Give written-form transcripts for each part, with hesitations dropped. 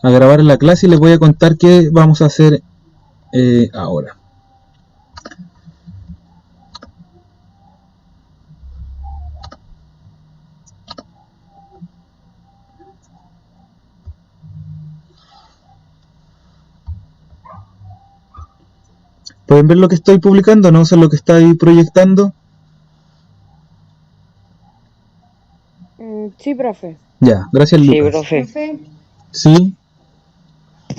a grabar la clase y les voy a contar qué vamos a hacer ahora. ¿Pueden ver lo que estoy publicando? ¿No? O sea, lo que estoy proyectando. Sí, profe. Ya, gracias, Lucas. Sí, profe. Profe, ¿Sí?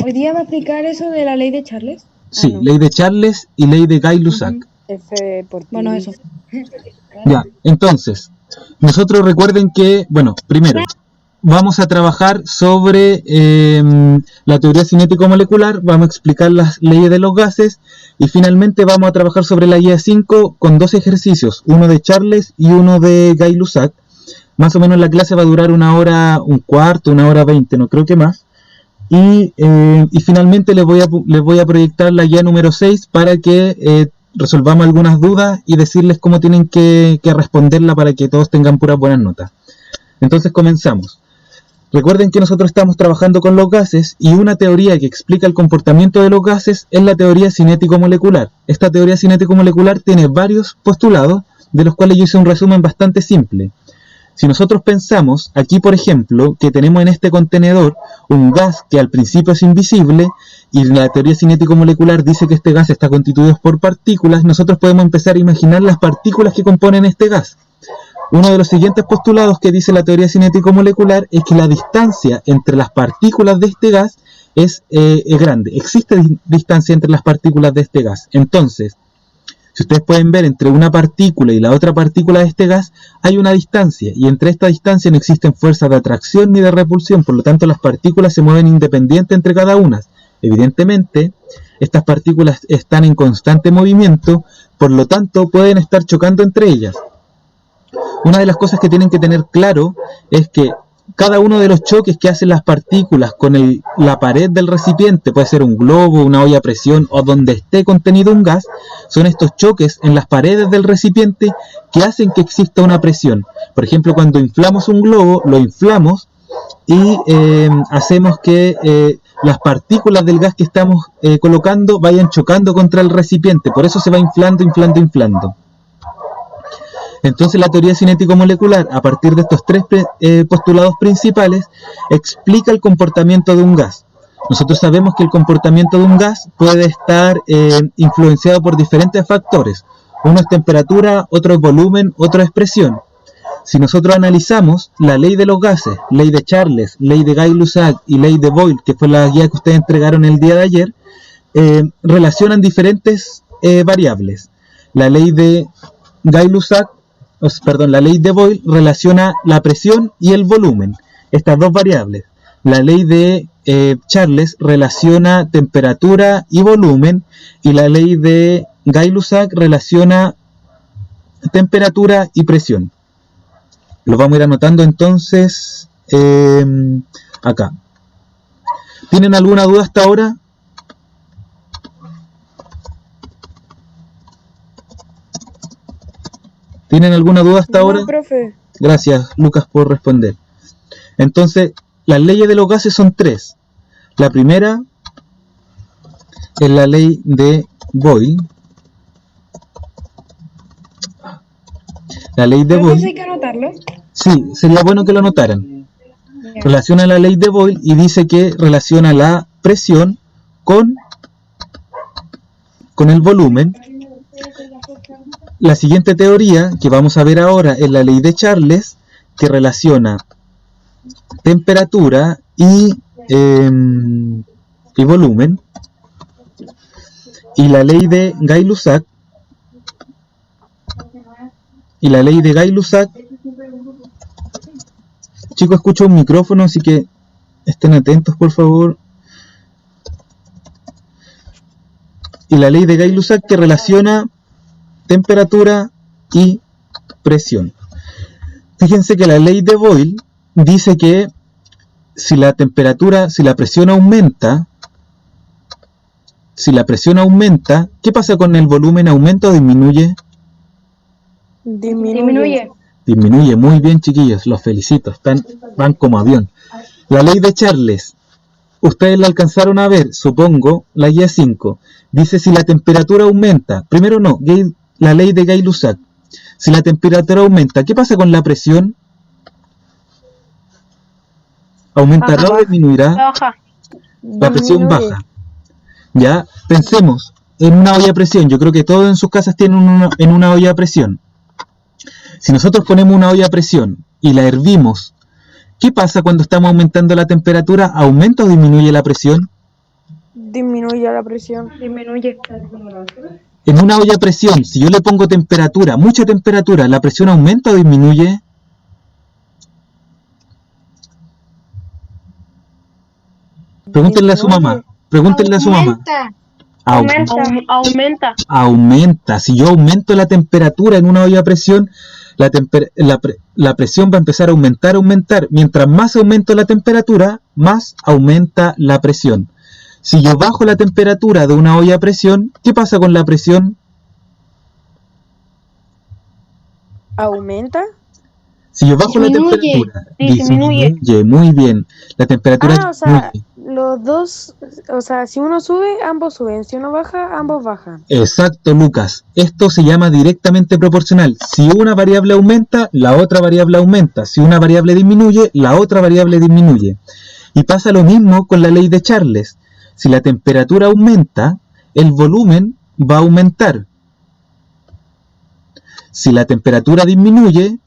¿hoy día va a explicar eso de la ley de Charles? Sí, no. ley de Charles y ley de Gay-Lussac. F por ti. Bueno, eso. Ya, entonces, nosotros recuerden que, bueno, primero, vamos a trabajar sobre la teoría cinético-molecular, vamos a explicar las leyes de los gases y finalmente vamos a trabajar sobre la guía 5 con dos ejercicios, uno de Charles y uno de Gay-Lussac. Más o menos la clase va a durar 1 hora, un cuarto, 1 hora 20, no creo que más. Y finalmente les voy a proyectar la guía número 6 para que resolvamos algunas dudas y decirles cómo tienen que responderla para que todos tengan puras buenas notas. Entonces comenzamos. Recuerden que nosotros estamos trabajando con los gases y una teoría que explica el comportamiento de los gases es la teoría cinético-molecular. Esta teoría cinético-molecular tiene varios postulados, de los cuales yo hice un resumen bastante simple. Si nosotros pensamos aquí, por ejemplo, que tenemos en este contenedor un gas que al principio es invisible y la teoría cinético-molecular dice que este gas está constituido por partículas, nosotros podemos empezar a imaginar las partículas que componen este gas. Uno de los siguientes postulados que dice la teoría cinético-molecular es que la distancia entre las partículas de este gas es grande. Existe distancia entre las partículas de este gas. Entonces, si ustedes pueden ver entre una partícula y la otra partícula de este gas, hay una distancia, y entre esta distancia no existen fuerzas de atracción ni de repulsión, por lo tanto las partículas se mueven independientes entre cada una. Evidentemente, estas partículas están en constante movimiento, por lo tanto pueden estar chocando entre ellas. Una de las cosas que tienen que tener claro es que cada uno de los choques que hacen las partículas con la pared del recipiente, puede ser un globo, una olla a presión o donde esté contenido un gas, son estos choques en las paredes del recipiente que hacen que exista una presión. Por ejemplo, cuando inflamos un globo, lo inflamos y hacemos que las partículas del gas que estamos colocando vayan chocando contra el recipiente, por eso se va inflando, inflando, inflando. Entonces la teoría cinético-molecular, a partir de estos tres postulados principales, explica el comportamiento de un gas. Nosotros sabemos que el comportamiento de un gas puede estar influenciado por diferentes factores. Uno es temperatura, otro es volumen, otro es presión. Si nosotros analizamos la ley de los gases, ley de Charles, ley de Gay-Lussac y ley de Boyle, que fue la guía que ustedes entregaron el día de ayer, relacionan diferentes variables. La ley de Gay-Lussac, la ley de Boyle relaciona la presión y el volumen, estas dos variables. La ley de Charles relaciona temperatura y volumen, y la ley de Gay-Lussac relaciona temperatura y presión. Lo vamos a ir anotando entonces acá. ¿Tienen alguna duda hasta ahora? ¿Tienen alguna duda hasta ahora? No, profe. Gracias, Lucas, por responder. Entonces, las leyes de los gases son tres. La primera es la ley de Boyle. La ley de ¿Pero eso Boyle. hay que anotarlo? Sí, sería bueno que lo anotaran. Relaciona la ley de Boyle y dice que relaciona la presión con el volumen. La siguiente teoría que vamos a ver ahora es la ley de Charles, que relaciona temperatura y volumen. Y la ley de Gay-Lussac. Chicos, escucho un micrófono, así que estén atentos, por favor. Y la ley de Gay-Lussac que relaciona temperatura y presión. Fíjense que la ley de Boyle dice que si la presión aumenta, ¿qué pasa con el volumen? ¿Aumenta o disminuye? Disminuye. Disminuye, muy bien, chiquillos, los felicito, van como avión. La ley de Charles Ustedes la alcanzaron a ver, supongo, la guía 5. Dice si la temperatura aumenta. Primero no, la ley de Gay-Lussac. Si la temperatura aumenta, ¿qué pasa con la presión? ¿Aumentará o disminuirá? Baja. La presión Disminuye. baja. Ya, pensemos en una olla a presión. Yo creo que todos en sus casas tienen una olla a presión. Si nosotros ponemos una olla a presión y la hervimos, ¿qué pasa cuando estamos aumentando la temperatura? ¿Aumenta o disminuye la presión? Disminuye la presión. Disminuye. En una olla a presión, si yo le pongo temperatura, mucha temperatura, ¿la presión aumenta o disminuye? Pregúntenle a su mamá. Pregúntenle a su mamá. Aumenta. Aumenta. Si yo aumento la temperatura en una olla a presión, la presión va a empezar a aumentar. Mientras más aumento la temperatura, más aumenta la presión. Si yo bajo la temperatura de una olla a presión, ¿qué pasa con la presión? ¿Aumenta? Si yo bajo Disminuye. la temperatura, Disminuye. muy bien. La temperatura O sea, disminuye. los dos, o sea, si uno sube, ambos suben. Si uno baja, ambos bajan. Exacto, Lucas. Esto se llama directamente proporcional. Si una variable aumenta, la otra variable aumenta. Si una variable disminuye, la otra variable disminuye. Y pasa lo mismo con la ley de Charles. Si la temperatura aumenta, el volumen va a aumentar. Si la temperatura disminuye,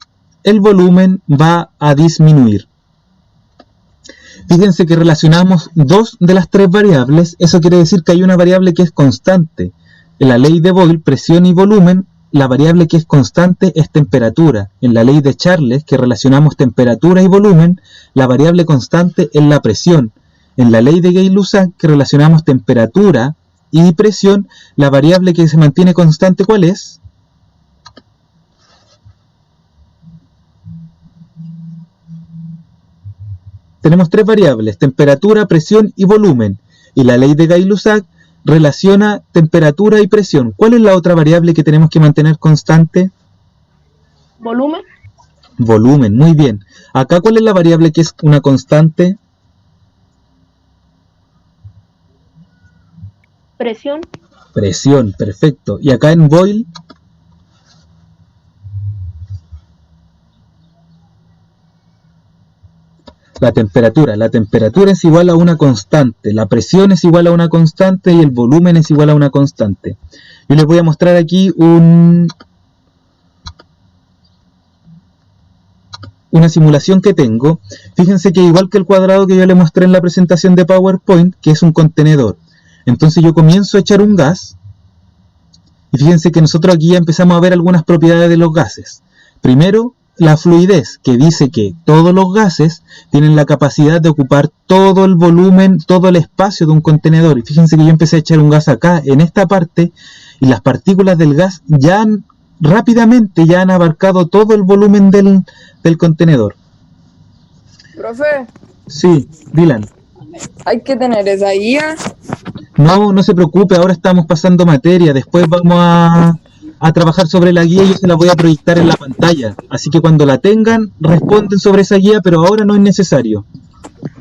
el volumen va a disminuir. Fíjense que relacionamos dos de las tres variables. Eso quiere decir que hay una variable que es constante. En la ley de Boyle, presión y volumen, la variable que es constante es temperatura. En la ley de Charles, que relacionamos temperatura y volumen, la variable constante es la presión. En la ley de Gay-Lussac, que relacionamos temperatura y presión, la variable que se mantiene constante, ¿cuál es? Tenemos tres variables, temperatura, presión y volumen. Y la ley de Gay-Lussac relaciona temperatura y presión. ¿Cuál es la otra variable que tenemos que mantener constante? Volumen. Volumen, muy bien. Acá, ¿cuál es la variable que es una constante? Presión. Presión, perfecto. Y acá en Boyle, la temperatura. La temperatura es igual a una constante, la presión es igual a una constante y el volumen es igual a una constante. Yo les voy a mostrar aquí una simulación que tengo. Fíjense que igual que el cuadrado que yo les mostré en la presentación de PowerPoint, que es un contenedor. Entonces yo comienzo a echar un gas y fíjense que nosotros aquí ya empezamos a ver algunas propiedades de los gases. Primero, la fluidez, que dice que todos los gases tienen la capacidad de ocupar todo el volumen, todo el espacio de un contenedor. Y fíjense que yo empecé a echar un gas acá, en esta parte, y las partículas del gas rápidamente ya han abarcado todo el volumen del contenedor. Profe, Sí, Dylan. hay que tener esa guía. No se preocupe, ahora estamos pasando materia, después vamos a trabajar sobre la guía y yo se la voy a proyectar en la pantalla. Así que cuando la tengan, responden sobre esa guía, pero ahora no es necesario.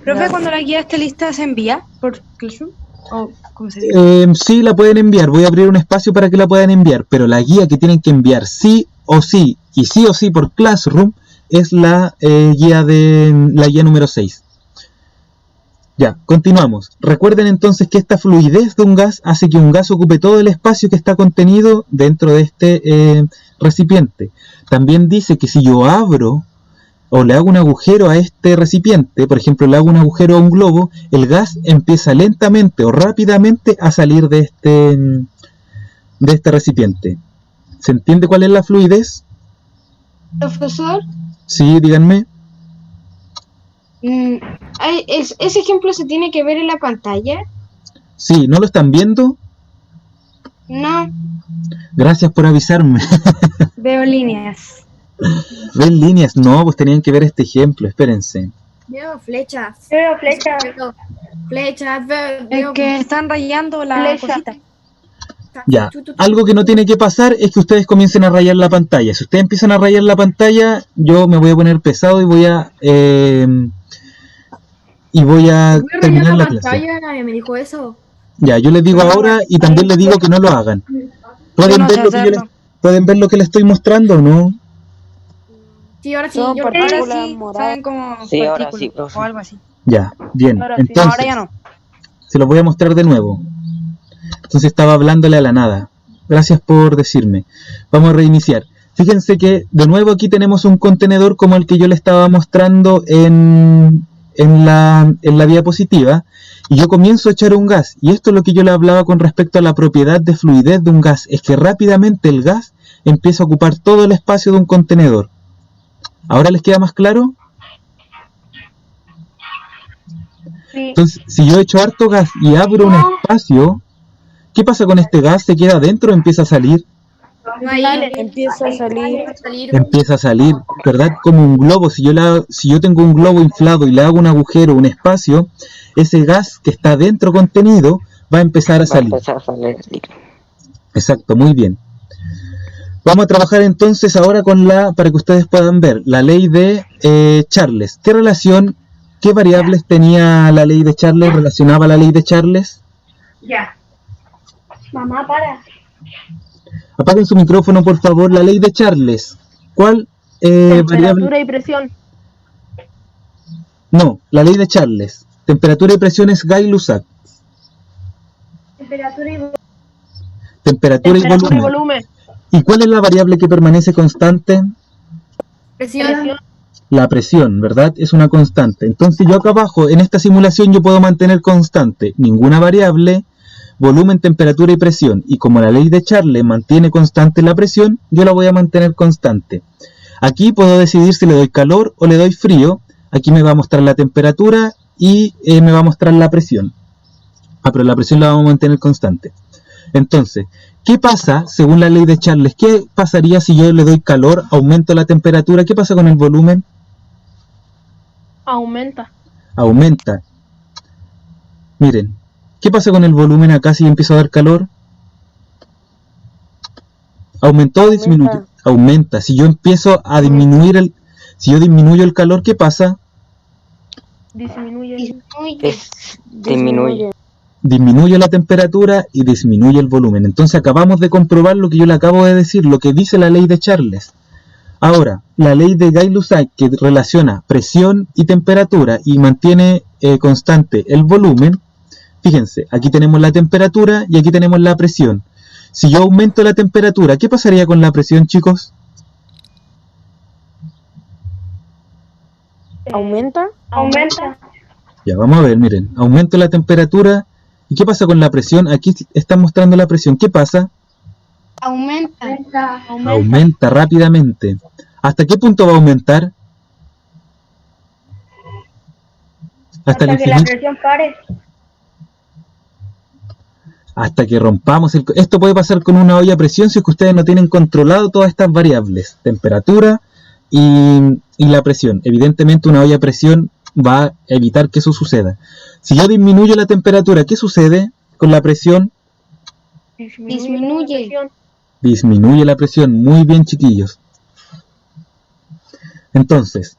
Profe, cuando la guía esté lista, ¿se envía por Classroom? ¿O cómo se dice? Sí, la pueden enviar, voy a abrir un espacio para que la puedan enviar, pero la guía que tienen que enviar sí o sí, y sí o sí por Classroom, es la guía número 6. Ya, continuamos. Recuerden entonces que esta fluidez de un gas hace que un gas ocupe todo el espacio que está contenido dentro de este recipiente. También dice que si yo abro o le hago un agujero a este recipiente, por ejemplo le hago un agujero a un globo, el gas empieza lentamente o rápidamente a salir de este recipiente. ¿Se entiende cuál es la fluidez? Profesor, Sí, díganme. ese ejemplo se tiene que ver en la pantalla. Sí, ¿no lo están viendo? No, Gracias por avisarme. Veo líneas. ¿Ven líneas? No, pues tenían que ver este ejemplo, espérense. veo flechas. Veo flecha. Flechas, Es veo que están rayando la Flecha. cosita. Ya, algo que no tiene que pasar es que ustedes comiencen a rayar la pantalla. Si ustedes empiezan a rayar la pantalla, yo me voy a poner pesado y voy a y voy a Voy a terminar rayar la la clase. pantalla, nadie me dijo eso. Ya, yo les digo ahora y también les digo que no lo hagan. Yo ¿Pueden no sé ver lo que hacerlo. ¿pueden ver lo que les estoy mostrando o no? Sí, ahora sí, Son yo lo Ahora partículas sí, moradas. salen como Sí, ahora partículas sí, profe. o algo así. Ya, bien. Ahora sí. Entonces, Ahora ya no. se los voy a mostrar de nuevo. Entonces estaba hablándole a la nada. Gracias por decirme. Vamos a reiniciar. Fíjense que de nuevo aquí tenemos un contenedor como el que yo le estaba mostrando en la diapositiva. Y yo comienzo a echar un gas. Y esto es lo que yo le hablaba con respecto a la propiedad de fluidez de un gas. Es que rápidamente el gas empieza a ocupar todo el espacio de un contenedor. ¿Ahora les queda más claro? Sí. Entonces, si yo echo harto gas y abro un espacio, ¿qué pasa con este gas? ¿Se queda adentro o empieza a salir? No, ahí Empieza a salir. Empieza a salir, ¿verdad? Como un globo. Si yo tengo un globo inflado y le hago un agujero, un espacio, ese gas que está dentro contenido va a empezar a Va a salir. empezar a salir. Exacto, muy bien. Vamos a trabajar entonces ahora con para que ustedes puedan ver, la ley de Charles. ¿Qué relación, qué variables tenía la ley de Charles? ¿Relacionaba la ley de Charles? Ya. Mamá, para. Apaguen su micrófono, por favor. La ley de Charles. ¿Cuál variable? Temperatura y presión. No, la ley de Charles. Temperatura y presión es Gay-Lussac. Temperatura y Temperatura y Temperatura y volumen. volumen. ¿Y cuál es la variable que permanece constante? presión. La presión, ¿verdad? Es una constante. Entonces yo acá abajo, en esta simulación, yo puedo mantener constante ninguna variable, volumen, temperatura y presión. Y como la ley de Charles mantiene constante la presión, yo la voy a mantener constante. Aquí puedo decidir si le doy calor o le doy frío. Aquí me va a mostrar la temperatura y me va a mostrar la presión. Pero la presión la vamos a mantener constante. Entonces, ¿qué pasa según la ley de Charles? ¿Qué pasaría si yo le doy calor, aumento la temperatura? ¿Qué pasa con el volumen? Aumenta. Aumenta. Miren, ¿qué pasa con el volumen acá si yo empiezo a dar calor? ¿Aumentó o disminuye? Aumenta. Si yo empiezo a disminuir si yo disminuyo el calor, ¿qué pasa? Disminuye. Disminuye. Disminuye la temperatura y disminuye el volumen. Entonces acabamos de comprobar lo que yo le acabo de decir, lo que dice la ley de Charles. Ahora, la ley de Gay-Lussac, que relaciona presión y temperatura y mantiene constante el volumen. Fíjense, aquí tenemos la temperatura y aquí tenemos la presión. Si yo aumento la temperatura, ¿qué pasaría con la presión, chicos? ¿Aumenta? Aumenta. Ya, vamos a ver, miren, aumento la temperatura. ¿Y qué pasa con la presión? Aquí están mostrando la presión. ¿Qué pasa? Aumenta. Aumenta rápidamente. ¿Hasta qué punto va a aumentar? Hasta el Hasta que la infinito. presión pare. Hasta que rompamos el... Esto puede pasar con una olla a presión si es que ustedes no tienen controlado todas estas variables. Temperatura y la presión. Evidentemente una olla a presión va a evitar que eso suceda. Si yo disminuyo la temperatura, ¿qué sucede con la presión? Disminuye. Disminuye la presión. Muy bien, chiquillos. Entonces,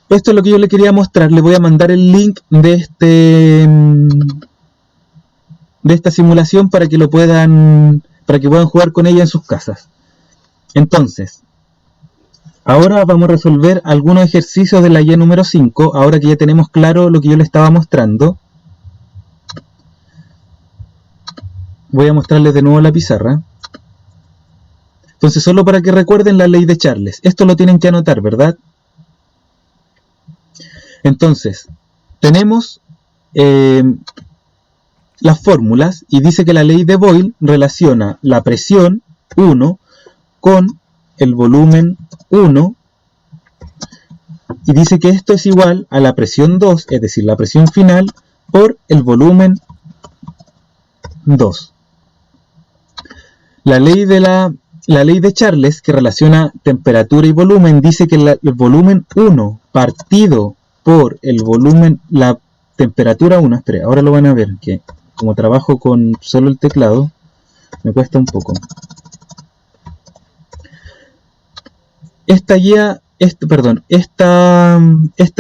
esto es lo que yo le quería mostrar. Le voy a mandar el link de esta simulación para que puedan jugar con ella en sus casas. Entonces, ahora vamos a resolver algunos ejercicios de la guía número 5, ahora que ya tenemos claro lo que yo le estaba mostrando. Voy a mostrarles de nuevo la pizarra. Entonces, solo para que recuerden la ley de Charles. Esto lo tienen que anotar, ¿verdad? Entonces, tenemos las fórmulas y dice que la ley de Boyle relaciona la presión 1 con el volumen 1 y dice que esto es igual a la presión 2, es decir, la presión final por el volumen 2. La ley de Charles, que relaciona temperatura y volumen, dice que el volumen 1 partido por el volumen, la temperatura 1, espera, ahora lo van a ver, que como trabajo con solo el teclado, me cuesta un poco. Esta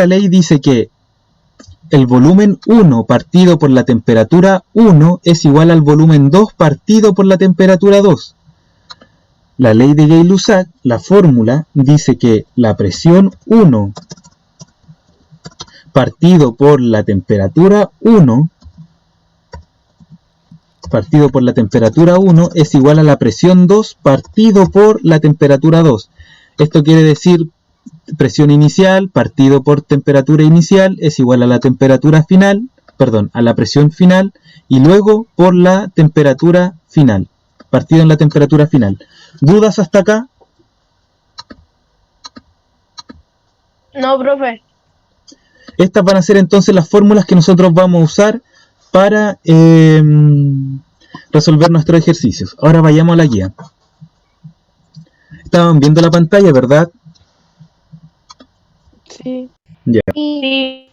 ley dice que el volumen 1 partido por la temperatura 1 es igual al volumen 2 partido por la temperatura 2. La ley de Gay-Lussac, la fórmula, dice que la presión 1 partido por la temperatura 1 es igual a la presión 2 partido por la temperatura 2. Esto quiere decir presión inicial partido por temperatura inicial es igual a la temperatura final, a la presión final, y luego por la temperatura final, partido en la temperatura final. ¿Dudas hasta acá? No, profe. Estas van a ser entonces las fórmulas que nosotros vamos a usar para resolver nuestros ejercicios. Ahora vayamos a la guía. Estaban viendo la pantalla, ¿verdad? Sí. Ya. Sí.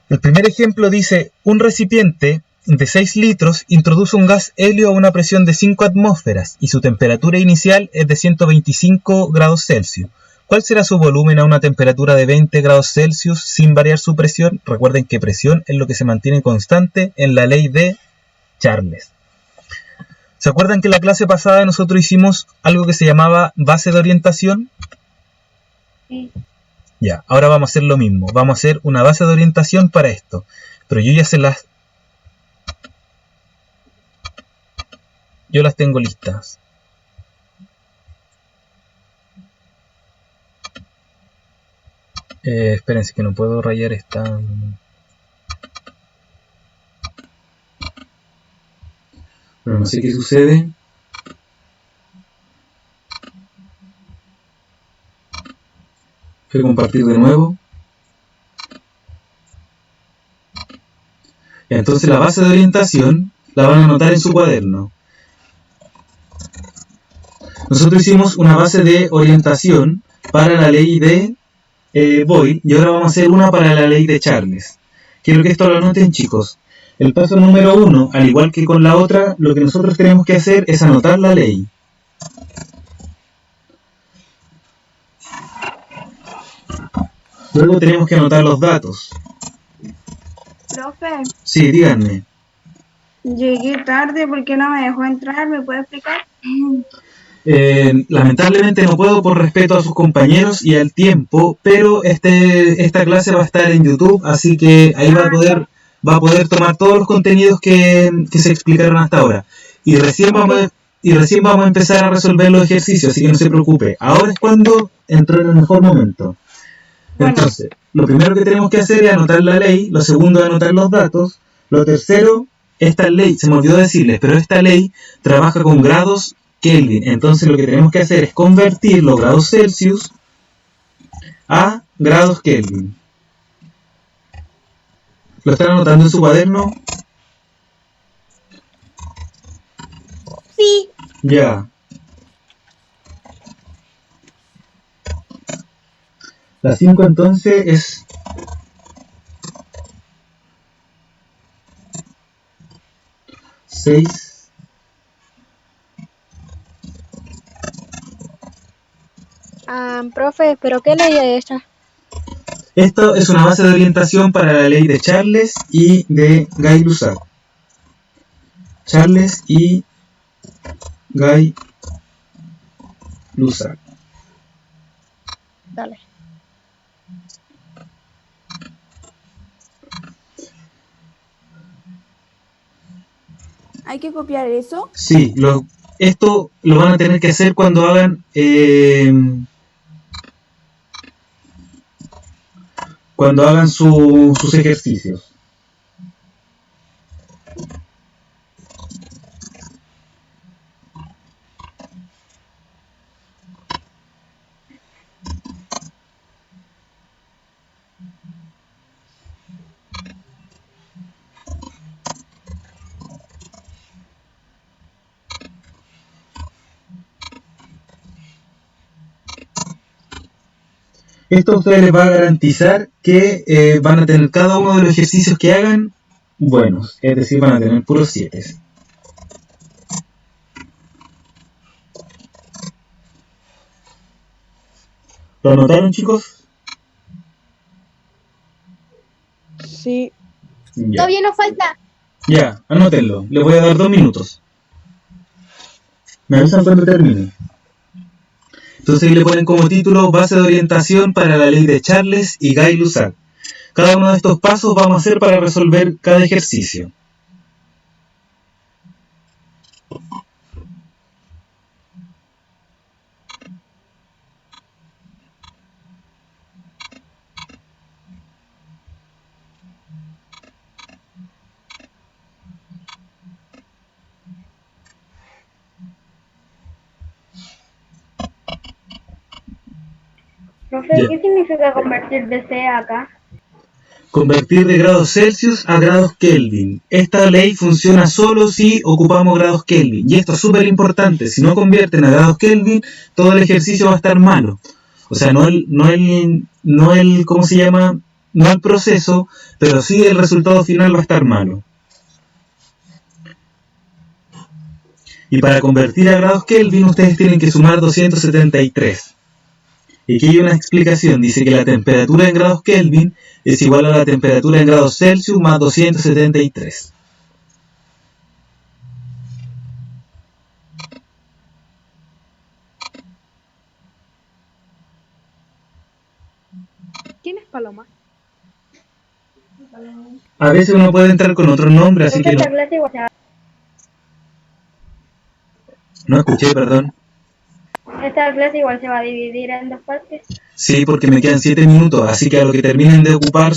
El primer ejemplo dice, un recipiente de 6 litros introduce un gas helio a una presión de 5 atmósferas y su temperatura inicial es de 125 grados Celsius. ¿Cuál será su volumen a una temperatura de 20 grados Celsius sin variar su presión? Recuerden que presión es lo que se mantiene constante en la ley de Charles. ¿Se acuerdan que en la clase pasada nosotros hicimos algo que se llamaba base de orientación? Sí. Ya, ahora vamos a hacer lo mismo. Vamos a hacer una base de orientación para esto. Pero yo las tengo listas. Espérense que no puedo rayar esta. Pero no sé qué sucede. Voy a compartir de nuevo. Entonces la base de orientación la van a anotar en su cuaderno. Nosotros hicimos una base de orientación para la ley de Boyle y ahora vamos a hacer una para la ley de Charles. Quiero que esto lo anoten, chicos. El paso número 1, al igual que con la otra, lo que nosotros tenemos que hacer es anotar la ley. Luego tenemos que anotar los datos. Profe, Sí, díganme. llegué tarde porque no me dejó entrar, ¿me puede explicar? Lamentablemente no puedo por respeto a sus compañeros y al tiempo, pero esta clase va a estar en YouTube, así que ahí va a poder tomar todos los contenidos que se explicaron hasta ahora. Y recién vamos a empezar a resolver los ejercicios, así que no se preocupe. Ahora es cuando entró en el mejor momento. Entonces, lo primero que tenemos que hacer es anotar la ley, lo segundo es anotar los datos, lo tercero, esta ley, se me olvidó decirles, pero esta ley trabaja con grados Kelvin. Entonces lo que tenemos que hacer es convertir los grados Celsius a grados Kelvin. ¿Lo están anotando en su cuaderno? Sí. Ya. La 5 entonces es 6. Profe, ¿pero qué ley es esta? Esto es una base de orientación para la ley de Charles y de Gay-Lussac. Charles y Gay-Lussac. Dale. ¿Hay que copiar eso? Sí, esto lo van a tener que hacer cuando hagan sus ejercicios. Esto a ustedes les va a garantizar que van a tener cada uno de los ejercicios que hagan buenos, es decir, van a tener puros 7. ¿Lo anotaron, chicos? Sí. Ya, Todavía nos falta. ya, anótenlo. Les voy a dar 2 minutos. Me avisan cuando termine. Entonces ahí le ponen como título Base de orientación para la ley de Charles y Gay-Lussac. Cada uno de estos pasos vamos a hacer para resolver cada ejercicio. Profe, Ya. ¿qué significa convertir de C a acá? Convertir de grados Celsius a grados Kelvin. Esta ley funciona solo si ocupamos grados Kelvin. Y esto es súper importante. Si no convierten a grados Kelvin, todo el ejercicio va a estar malo. O sea, no el ¿cómo se llama? No el proceso, pero sí el resultado final va a estar malo. Y para convertir a grados Kelvin, ustedes tienen que sumar 273. Y aquí hay una explicación. Dice que la temperatura en grados Kelvin es igual a la temperatura en grados Celsius más 273. ¿Quién es Paloma? A veces uno puede entrar con otro nombre, así que Esta clase igual se va, no escuché, perdón. esta clase igual se va a dividir en 2 partes. Sí, porque me quedan 7 minutos, así que a lo que terminen de ocupar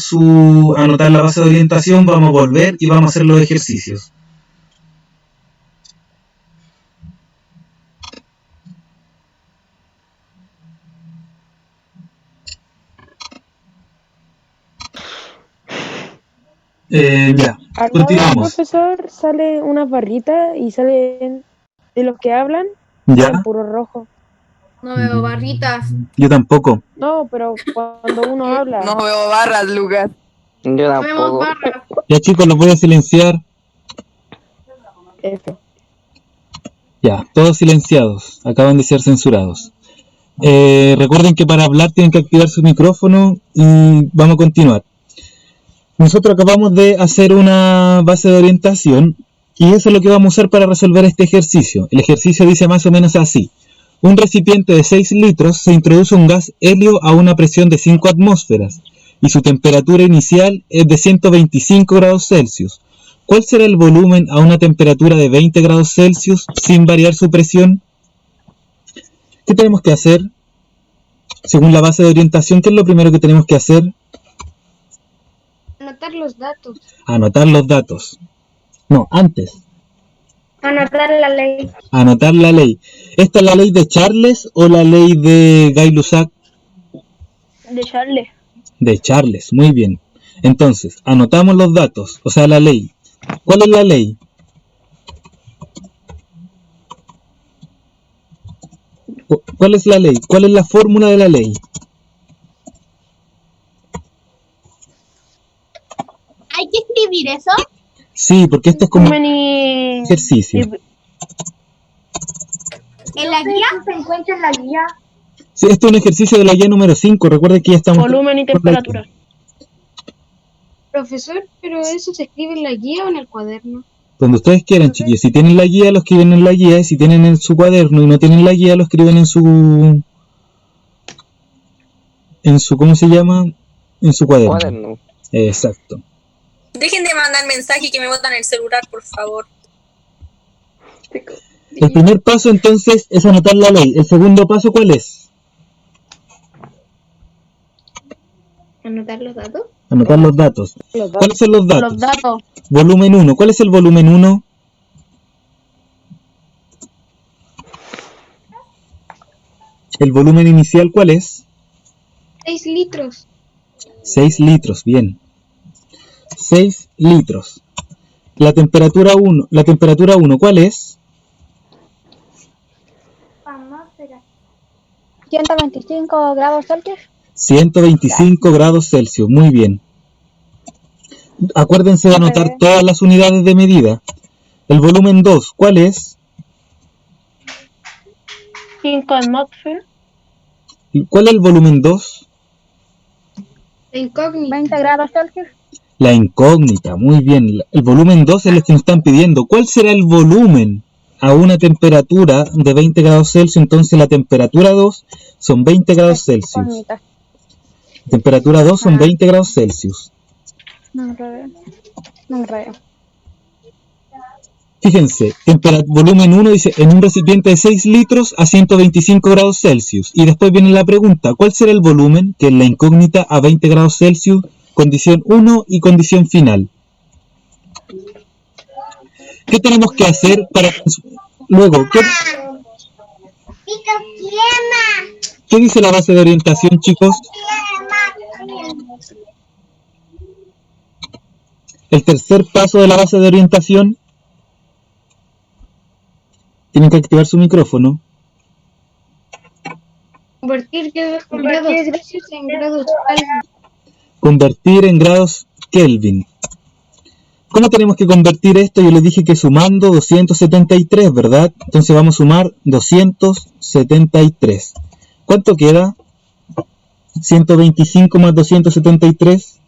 anotar la base de orientación, vamos a volver y vamos a hacer los ejercicios. Ya, Al lado del continuamos. profesor sale una barrita y salen de los que hablan ¿Ya? en puro rojo. No veo barritas. Yo tampoco. No, pero cuando uno habla. No veo barras, Lucas. Yo No vemos tampoco. barras. Ya chicos, los voy a silenciar. F. Ya, todos silenciados. Acaban de ser censurados. Recuerden que para hablar tienen que activar su micrófono y vamos a continuar. Nosotros acabamos de hacer una base de orientación y eso es lo que vamos a usar para resolver este ejercicio. El ejercicio dice más o menos así. Un recipiente de 6 litros se introduce un gas helio a una presión de 5 atmósferas y su temperatura inicial es de 125 grados Celsius. ¿Cuál será el volumen a una temperatura de 20 grados Celsius sin variar su presión? ¿Qué tenemos que hacer? Según la base de orientación, ¿qué es lo primero que tenemos que hacer? Anotar los datos. Anotar los datos. No, antes. Anotar la ley. Anotar la ley. ¿Esta es la ley de Charles o la ley de Gay-Lussac? De Charles. De Charles, muy bien. Entonces, anotamos los datos, o sea, la ley. ¿Cuál es la ley? ¿Cuál es la ley? ¿Cuál es la fórmula de la ley? ¿Hay que escribir eso? Sí, porque esto es como un Y... ejercicio. ¿En la guía? se encuentra en la guía. Sí, esto es un ejercicio de la guía número 5. Recuerden que ya estamos... Volumen y temperatura. Profesor, ¿pero eso se escribe en la guía o en el cuaderno? Donde ustedes quieran, chiquillos. Si tienen la guía, lo escriben en la guía. Y si tienen en su cuaderno y no tienen la guía, lo escriben en su... ¿cómo se llama? En su cuaderno. Cuaderno. Exacto. Dejen de mandar mensaje que me botan el celular, por favor. El primer paso, entonces, es anotar la ley. ¿El segundo paso cuál es? ¿Anotar los datos? Anotar los datos. ¿Cuáles son los datos? Los datos. Volumen 1. ¿Cuál es el volumen 1? ¿El volumen inicial cuál es? 6 litros. 6 litros, bien. 6 litros. La temperatura 1, ¿cuál es? 125 grados Celsius. 125 grados Celsius, muy bien. Acuérdense de anotar todas las unidades de medida. El volumen 2, ¿cuál es? 5 atmósferas. ¿Cuál es el volumen 2? La incógnita. 20 grados Celsius. La incógnita, muy bien. El volumen 2 es lo que nos están pidiendo. ¿Cuál será el volumen a una temperatura de 20 grados Celsius? Entonces la temperatura 2 son 20 grados Celsius. Temperatura 2 son 20 grados Celsius. No reo. Fíjense, volumen 1 dice en un recipiente de 6 litros a 125 grados Celsius. Y después viene la pregunta, ¿cuál será el volumen? Que es la incógnita a 20 grados Celsius, condición 1 y condición final. ¿Qué tenemos que hacer para... Luego, ¿qué dice la base de orientación, chicos? El tercer paso de la base de orientación. Tienen que activar su micrófono. Convertir grados Celsius en grados Kelvin. Convertir en grados Kelvin. ¿Cómo tenemos que convertir esto? Yo les dije que sumando 273, ¿verdad? Entonces vamos a sumar 273. ¿Cuánto queda? 125 más 273.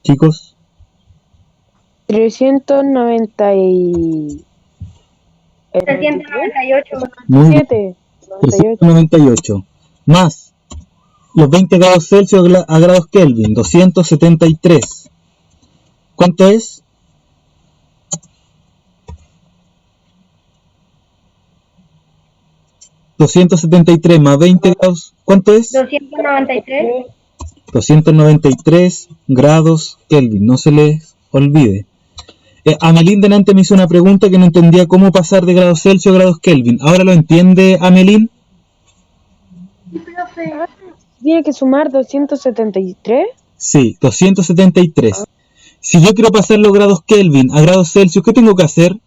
Chicos. 398. Muy bien. 398. Más los 20 grados Celsius a grados Kelvin. 273. ¿Cuánto es? $273 más 20 grados. ¿Cuánto es? 293. 293 grados Kelvin. No se les olvide. Amelín delante me hizo una pregunta que no entendía cómo pasar de grados Celsius a grados Kelvin. ¿Ahora lo entiende, Amelín? ¿Tiene que sumar 273? Sí, 273. Si yo quiero pasar los grados Kelvin a grados Celsius, ¿qué tengo que hacer?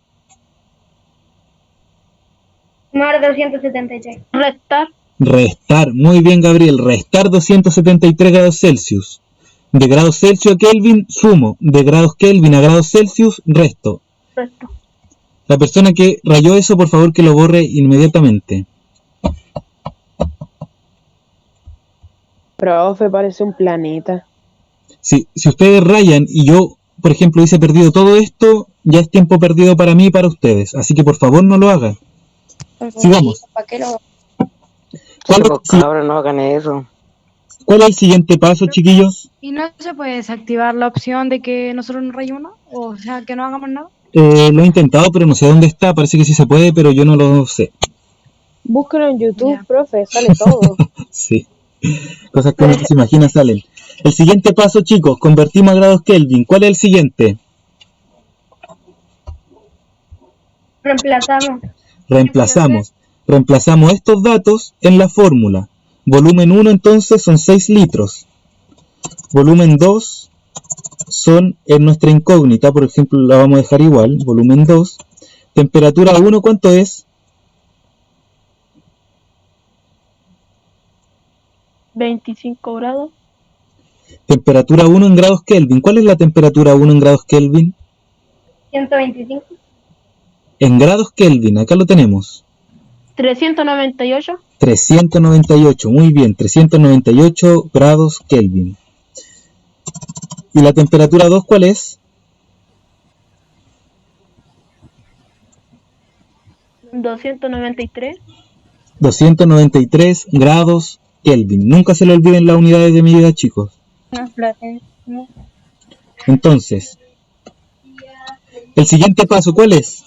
Sumar 273. Restar. Muy bien, Gabriel. Restar 273 grados Celsius. De grados Celsius a Kelvin, sumo. De grados Kelvin a grados Celsius, resto. La persona que rayó eso, por favor, que lo borre inmediatamente. Profe, parece un planeta. Si ustedes rayan y yo, por ejemplo, hubiese perdido todo esto, ya es tiempo perdido para mí y para ustedes. Así que por favor no lo hagan. Sigamos. Ahora no hagan eso. ¿Cuál es el siguiente paso, chiquillos? ¿Y no se puede desactivar la opción de que nosotros no rayemos? O sea, que no hagamos nada. Lo he intentado, pero no sé dónde está. Parece que sí se puede, pero yo no lo sé. Búsquelo en YouTube, profe, sale todo. Sí. Cosas que uno no se imagina salen. El siguiente paso, chicos, convertimos a grados Kelvin. ¿Cuál es el siguiente? Reemplazamos estos datos en la fórmula. Volumen 1 entonces son 6 litros. Volumen 2 son en nuestra incógnita, por ejemplo, la vamos a dejar igual. Volumen 2. Temperatura 1, ¿cuánto es? 25 grados. Temperatura 1 en grados Kelvin. ¿Cuál es la temperatura 1 en grados Kelvin? 125. En grados Kelvin, acá lo tenemos. 398. 398, muy bien, 398 grados Kelvin. ¿Y la temperatura 2 cuál es? 293. 293 grados Kelvin. Nunca se le olviden las unidades de medida, chicos. Entonces, el siguiente paso, ¿cuál es?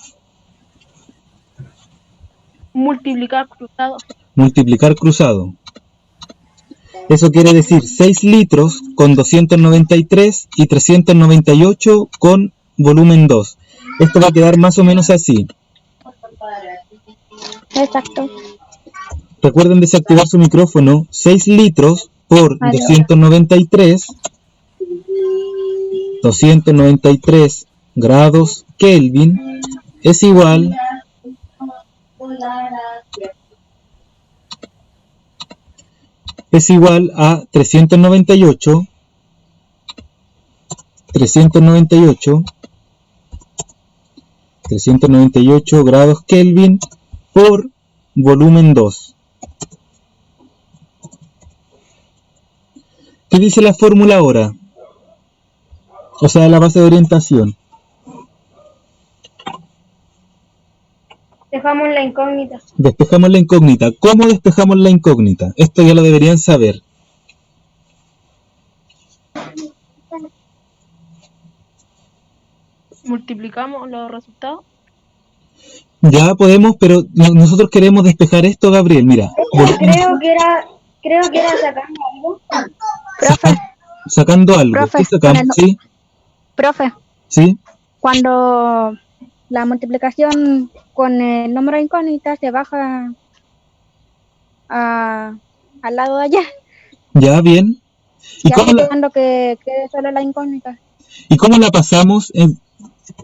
Multiplicar cruzado. Multiplicar cruzado. Eso quiere decir 6 litros con 293 y 398 con volumen 2. Esto va a quedar más o menos así. Exacto. Recuerden desactivar su micrófono. 6 litros por 293. 293 grados Kelvin es igual a 398 grados Kelvin por volumen 2. ¿Qué dice la fórmula ahora? O sea, la base de orientación. Dejamos la incógnita. Despejamos la incógnita. ¿Cómo despejamos la incógnita? Esto ya lo deberían saber. Multiplicamos los resultados. Ya podemos, pero nosotros queremos despejar esto, Gabriel. Mira. Creo que era sacando algo. Profe, Sacando algo. Profe, ¿Qué sacamos? con el- ¿Sí? profe, ¿Sí? cuando la multiplicación con el número de incógnitas se baja al lado de allá, Ya, bien. ¿Y ya cómo la, dejando que quede solo la incógnita. ¿y cómo la pasamos?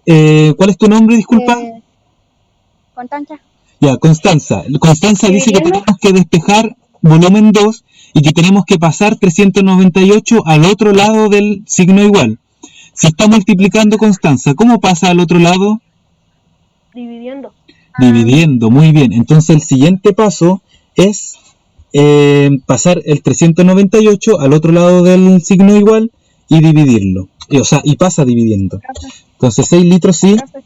¿Cuál es tu nombre, disculpa? Constanza. Ya, Constanza. Constanza dice que ¿Dividiendo? tenemos que despejar volumen 2 y que tenemos que pasar 398 al otro lado del signo igual. Si está multiplicando Constanza, ¿cómo pasa al otro lado? Dividiendo. Dividiendo, muy bien. Entonces el siguiente paso es pasar el 398 al otro lado del signo igual y dividirlo. Y pasa dividiendo. Entonces 6 litros sí. Profe.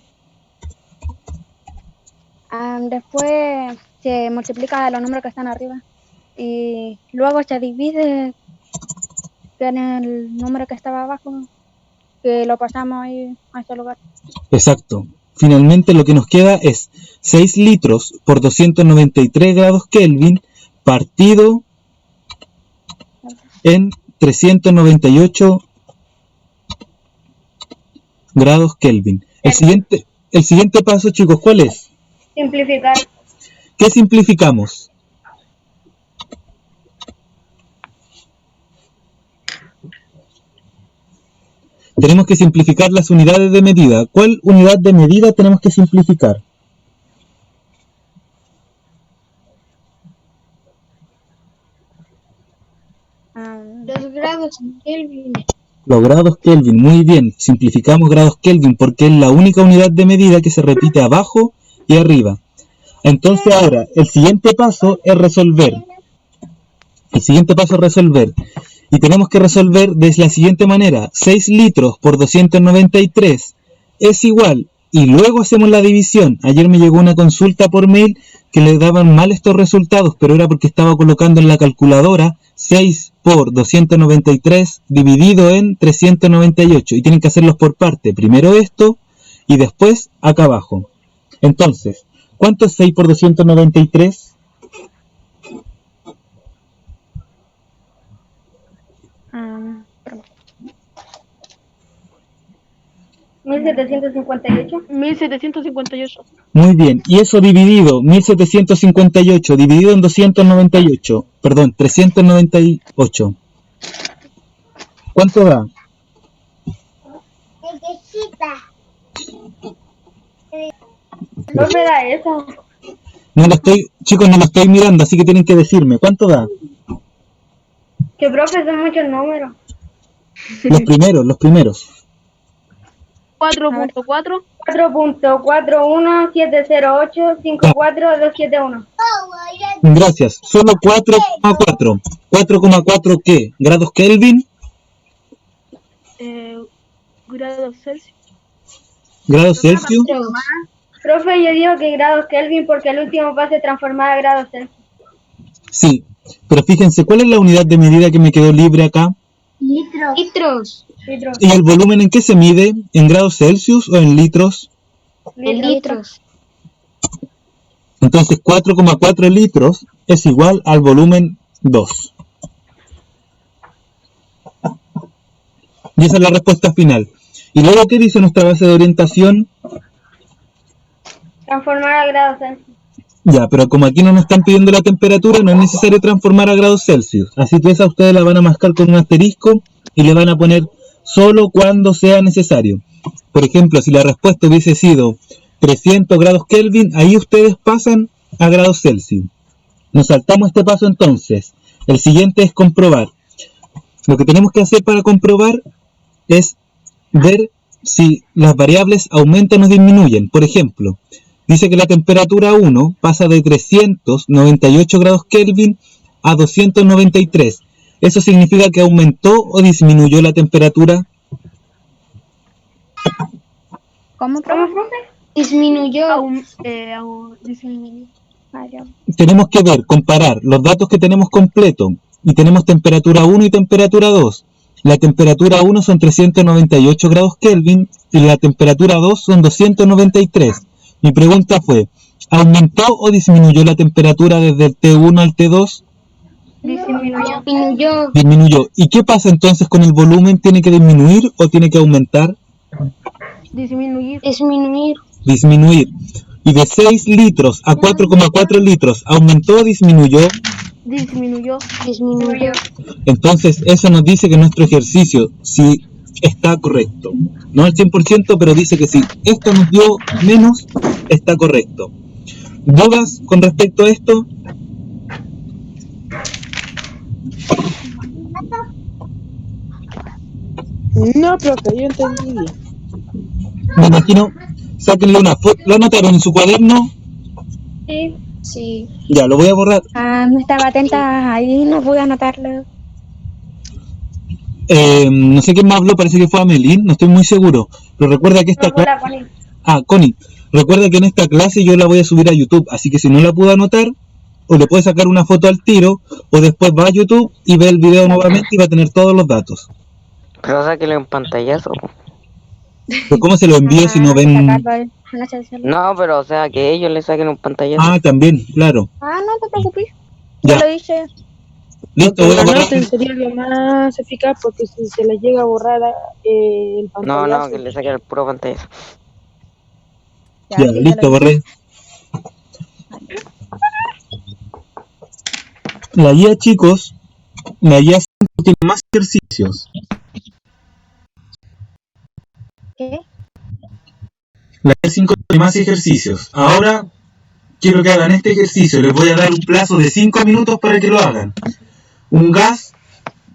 Después se multiplica los números que están arriba y luego se divide en el número que estaba abajo, que lo pasamos ahí a ese lugar. Exacto. Finalmente lo que nos queda es 6 litros por 293 grados Kelvin partido en 398 grados Kelvin. El siguiente paso, chicos, ¿cuál es? Simplificar. ¿Qué simplificamos? Tenemos que simplificar las unidades de medida. ¿Cuál unidad de medida tenemos que simplificar? Los grados en Kelvin. Los grados Kelvin, muy bien. Simplificamos grados Kelvin porque es la única unidad de medida que se repite abajo y arriba. Entonces ahora, el siguiente paso es resolver. Y tenemos que resolver de la siguiente manera. 6 litros por 293 es igual. Y luego hacemos la división. Ayer me llegó una consulta por mail que le daban mal estos resultados, pero era porque estaba colocando en la calculadora 6 por 293 dividido en 398. Y tienen que hacerlos por parte. Primero esto y después acá abajo. Entonces, ¿cuánto es 6 por 293? 1758. 1758. Muy bien, y eso dividido, 1758 dividido en 298, perdón, 398. ¿Cuánto da? No me da eso. Chicos, no lo estoy mirando, así que tienen que decirme, ¿cuánto da? Que profe, son muchos números. Los primeros. 4.4. 4.417085421. Gracias, solo 4,4. ¿4,4 qué? ¿Grados Kelvin? Grados Celsius. ¿Grados Celsius? Profe, yo digo que grados Kelvin porque el último paso es transformar a grados Celsius. Sí, pero fíjense, ¿cuál es la unidad de medida que me quedó libre acá? Litros. Litros. ¿Y el volumen en qué se mide? ¿En grados Celsius o en litros? En litros. Entonces 4,4 litros es igual al volumen 2. Y esa es la respuesta final. ¿Y luego qué dice nuestra base de orientación? Transformar a grados Celsius. Ya, pero como aquí no nos están pidiendo la temperatura, no es necesario transformar a grados Celsius. Así que esa ustedes la van a marcar con un asterisco y le van a poner solo cuando sea necesario. Por ejemplo, si la respuesta hubiese sido 300 grados Kelvin, ahí ustedes pasan a grados Celsius. Nos saltamos este paso entonces. El siguiente es comprobar. Lo que tenemos que hacer para comprobar es ver si las variables aumentan o disminuyen. Por ejemplo, Dice que la temperatura 1 pasa de 398 grados Kelvin a 293. ¿Eso significa que aumentó o disminuyó la temperatura? ¿Cómo, profe? Disminuyó. Disminuyó. Tenemos que ver, comparar los datos que tenemos completos y tenemos temperatura 1 y temperatura 2. La temperatura 1 son 398 grados Kelvin y la temperatura 2 son 293. Mi pregunta fue, ¿aumentó o disminuyó la temperatura desde el T1 al T2? Disminuyó. Disminuyó. ¿Y qué pasa entonces con el volumen? ¿Tiene que disminuir o tiene que aumentar? Disminuir. Disminuir. Disminuir. Y de 6 litros a 4,4 litros, ¿aumentó o disminuyó? Disminuyó. Disminuyó. Entonces eso nos dice que nuestro ejercicio sí está correcto. No al 100%, pero dice que si esto nos dio menos, está correcto. ¿Dudas con respecto a esto? No, profe, yo entendí bien. Me imagino, sáquenle una foto. ¿Lo anotaron en su cuaderno? Sí. Sí. Ya, lo voy a borrar. No estaba atenta ahí, no pude anotarlo. No sé quién me habló, parece que fue Amelín, no estoy muy seguro. Pero recuerda que esta No, la Connie. Connie, recuerda que en esta clase yo la voy a subir a YouTube, así que si no la pudo anotar, o le puede sacar una foto al tiro, o después va a YouTube y ve el video nuevamente y va a tener todos los datos. Pero sáquelo en pantallazo. ¿Pero cómo se lo envío si no ven? No, pero o sea, que ellos le saquen un pantallazo. También, claro. No te preocupes. Ya. Yo lo hice. Listo, voy a borrar. Sería lo más eficaz porque si se le llega a borrar el pantallazo. No, que le saquen el puro pantallazo. Ya, listo, borré. La guía, chicos, la guía 5 tiene más ejercicios. ¿Qué? La guía 5 tiene más ejercicios. Ahora quiero que hagan este ejercicio. Les voy a dar un plazo de 5 minutos para que lo hagan. Un gas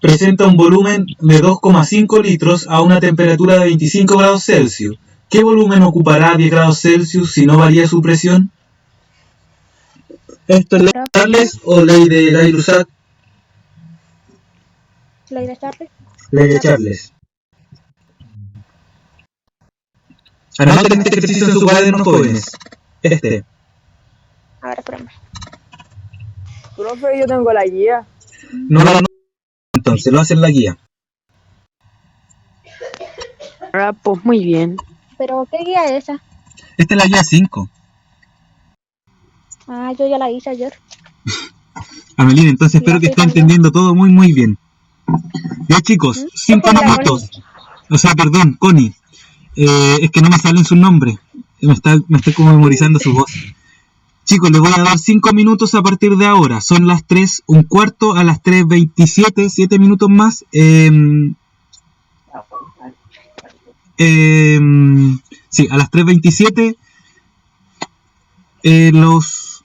presenta un volumen de 2,5 litros a una temperatura de 25 grados Celsius. ¿Qué volumen ocupará 10 grados Celsius si no varía su presión? ¿Esto es ley de Charles o ley de Gay-Lussac? ¿Ley de Charles? Ley de Charles. Anoten este ejercicio en su cuaderno, jóvenes. A ver, espérame. Profe, yo tengo la guía. No lo anoten, entonces lo hacen la guía. Pues muy bien. ¿Pero qué guía es esa? Esta es la guía 5. Yo ya la hice ayer. Amelín, entonces espero que esté entendiendo todo muy muy bien. Ya, chicos, 5 minutos. O sea, perdón, Connie. Es que no me salen sus nombres. Me estoy como memorizando su voz. Chicos, les voy a dar 5 minutos a partir de ahora. Son las 3:15 a las 3:27, 7 minutos más. Sí, a las 3:27 los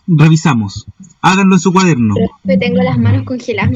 revisamos. Háganlo en su cuaderno. Tengo las manos congeladas.